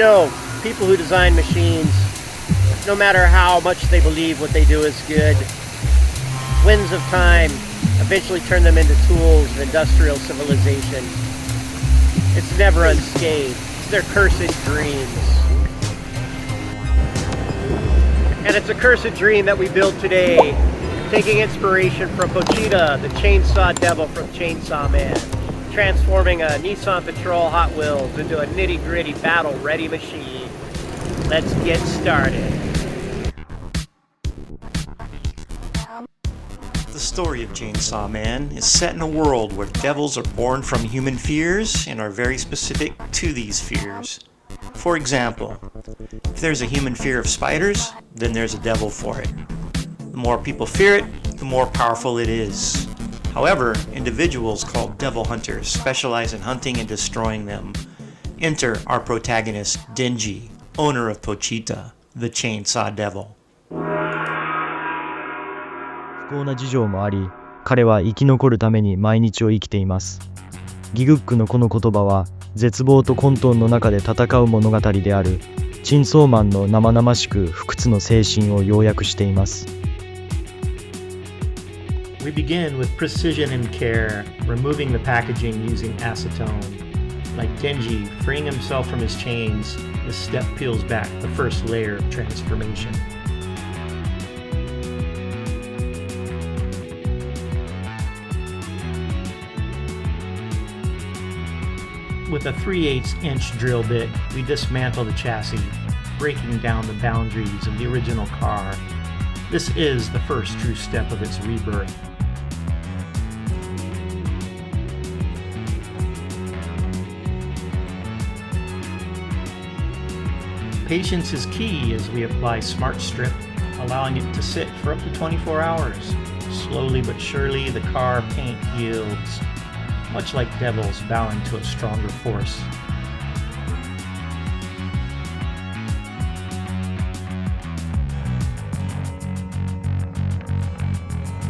People who design machines, no matter how much they believe what they do is good, winds of time eventually turn them into tools of industrial civilization. It's never unscathed. It's their cursed dreams. And it's a cursed dream that we build today, taking inspiration from Pochita, the chainsaw devil from Chainsaw Man, transforming a Nissan Patrol Hot Wheels into a nitty-gritty battle-ready machine. Let's get started. The story of Chainsaw Man is set in a world where devils are born from human fears and are very specific to these fears. For example, if there's a human fear of spiders, then there's a devil for it. The more people fear it, the more powerful it is. However, individuals called devil hunters specialize in hunting and destroying them. Enter our protagonist, Denji, owner of Pochita, the Chainsaw Devil. 不幸な事情もあり、彼は生き残るために毎日を生きています。ギグックのこの言葉は、絶望と混沌の中で戦う物語である、チンソーマンの生々しく不屈の精神を要約しています。We begin with precision and care, removing the packaging using acetone. Like Denji freeing himself from his chains, this step peels back the first layer of transformation. With a 3/8-inch drill bit, we dismantle the chassis, breaking down the boundaries of the original car. This is the first true step of its rebirth. Patience is key as we apply Smart Strip, allowing it to sit for up to 24 hours. Slowly but surely, the car paint yields, much like devils bowing to a stronger force.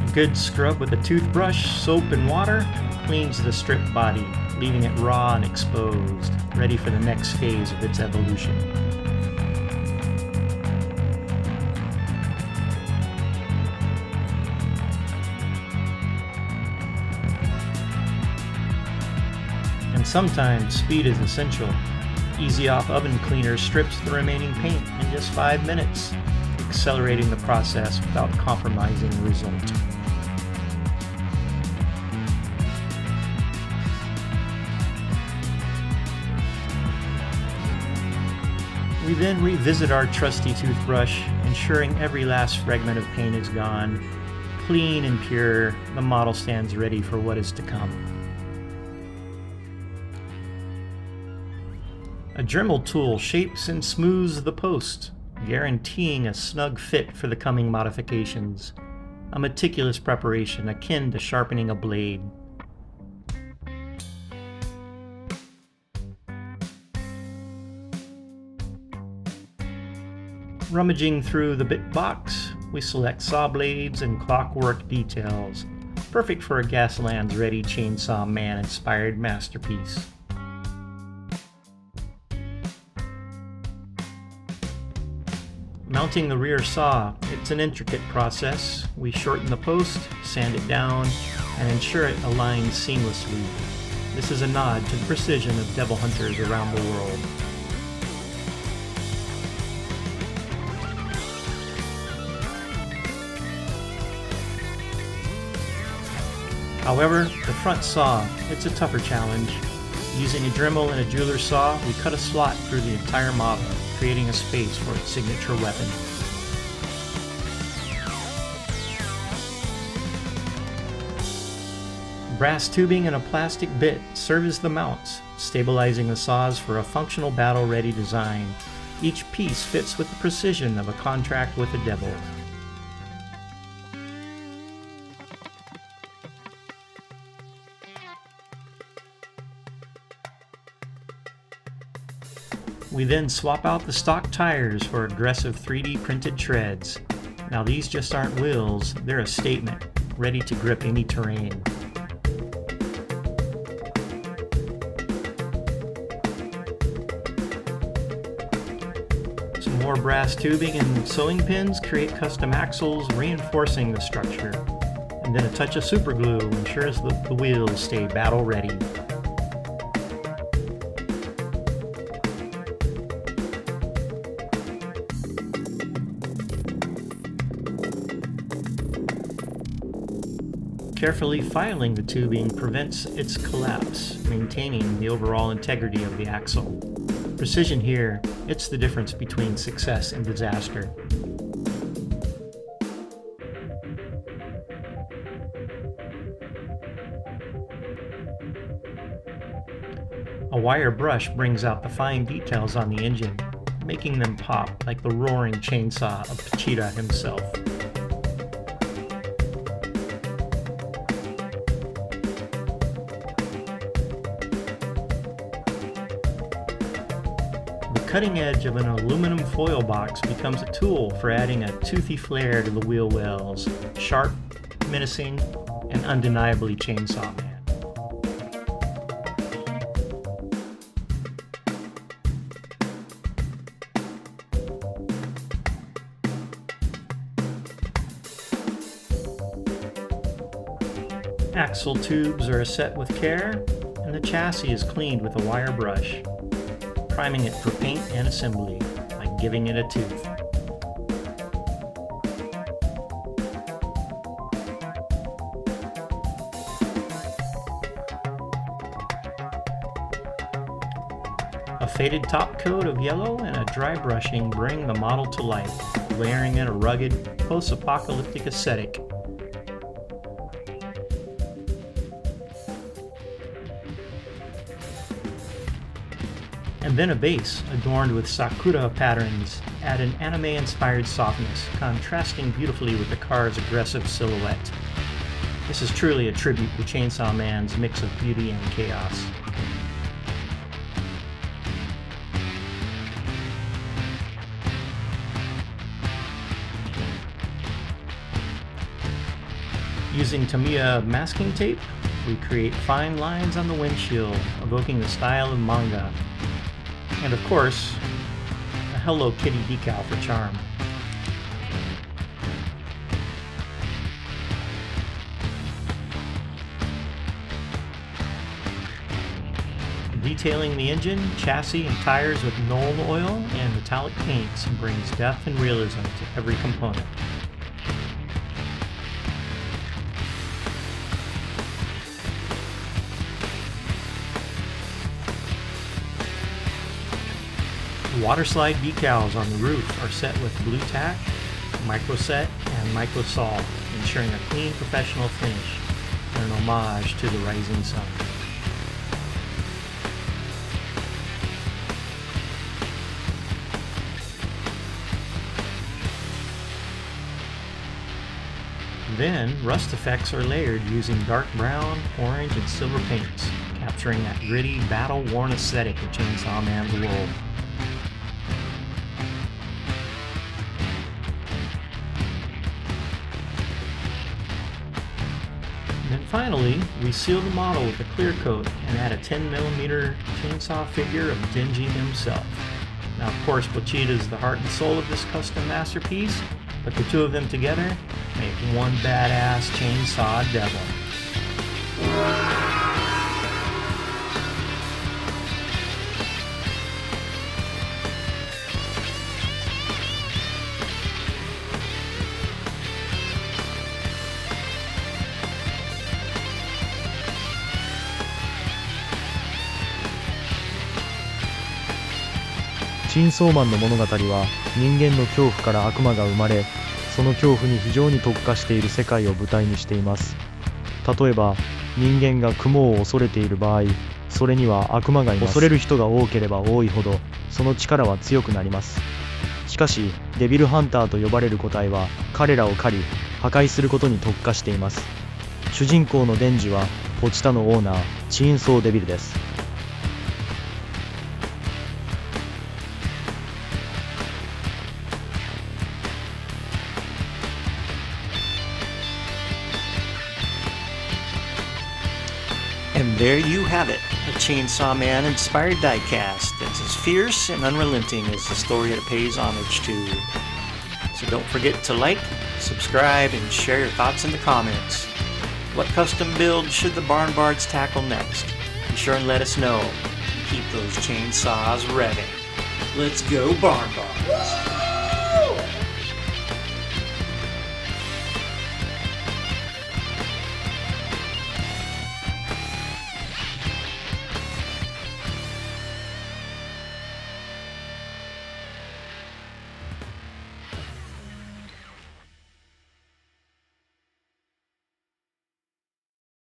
A good scrub with a toothbrush, soap, and water cleans the stripped body, leaving it raw and exposed, ready for the next phase of its evolution. And sometimes speed is essential. Easy Off oven cleaner strips the remaining paint in just 5 minutes, accelerating the process without compromising the result. We then revisit our trusty toothbrush, ensuring every last fragment of paint is gone. Clean and pure, the model stands ready for what is to come. A Dremel tool shapes and smooths the post, guaranteeing a snug fit for the coming modifications. A meticulous preparation akin to sharpening a blade. Rummaging through the bit box, we select Sawblades and clockwork details, perfect for a Gaslands-ready Chainsaw Man-inspired masterpiece. Mounting the rear saw, it's an intricate process. We shorten the post, sand it down, and ensure it aligns seamlessly. This is a nod to the precision of devil hunters around the world. However, the front saw, it's a tougher challenge. Using a Dremel and a jeweler's saw, we cut a slot through the entire model, creating a space for its signature weapon. Brass tubing and a plastic bit serve as the mounts, stabilizing the saws for a functional battle-ready design. Each piece fits with the precision of a contract with the devil. We then swap out the stock tires for aggressive 3D printed treads. Now these just aren't wheels, they're a statement, ready to grip any terrain. Some more brass tubing and sewing pins create custom axles, reinforcing the structure. And then a touch of super glue ensures that the wheels stay battle ready. Carefully filing the tubing prevents its collapse, maintaining the overall integrity of the axle. Precision here, it's the difference between success and disaster. A wire brush brings out the fine details on the engine, making them pop like the roaring chainsaw of Pochita himself. The cutting edge of an aluminum foil box becomes a tool for adding a toothy flair to the wheel wells, sharp, menacing, and undeniably Chainsaw Man. Axle tubes are set with care, and the chassis is cleaned with a wire brush, priming it for paint and assembly, like giving it a tooth. A faded top coat of yellow and a dry brushing bring the model to life, layering in a rugged, post-apocalyptic aesthetic. And then a base adorned with sakura patterns add an anime-inspired softness, contrasting beautifully with the car's aggressive silhouette. This is truly a tribute to Chainsaw Man's mix of beauty and chaos. Using Tamiya masking tape, we create fine lines on the windshield, evoking the style of manga. And of course, a Hello Kitty decal for charm. Detailing the engine, chassis, and tires with Knoll oil and metallic paints brings depth and realism to every component. Waterslide decals on the roof are set with blue tack, microset, and microsol, ensuring a clean professional finish and an homage to the rising sun. Then, rust effects are layered using dark brown, orange, and silver paints, capturing that gritty, battle-worn aesthetic of Chainsaw Man's world. And finally, we seal the model with a clear coat and add a 10mm chainsaw figure of Denji himself. Now, of course, Pochita is the heart and soul of this custom masterpiece, but the two of them together make one badass chainsaw devil. チンソーマンの物語は人間の恐怖から悪魔が生まれ、その恐怖に非常に特化している世界を舞台にしています。例えば人間が雲を恐れている場合、それには悪魔がいます。恐れる人が多ければ多いほどその力は強くなります。しかしデビルハンターと呼ばれる個体は彼らを狩り破壊することに特化しています。主人公のデンジはポチタのオーナーチーンソーデビルです。And there you have it, a Chainsaw Man inspired diecast that's as fierce and unrelenting as the story it pays homage to. So don't forget to like, subscribe, and share your thoughts in the comments. What custom build should the Barn Bards tackle next? Be sure and let us know. Keep those chainsaws revving. Let's go, Barn Bards!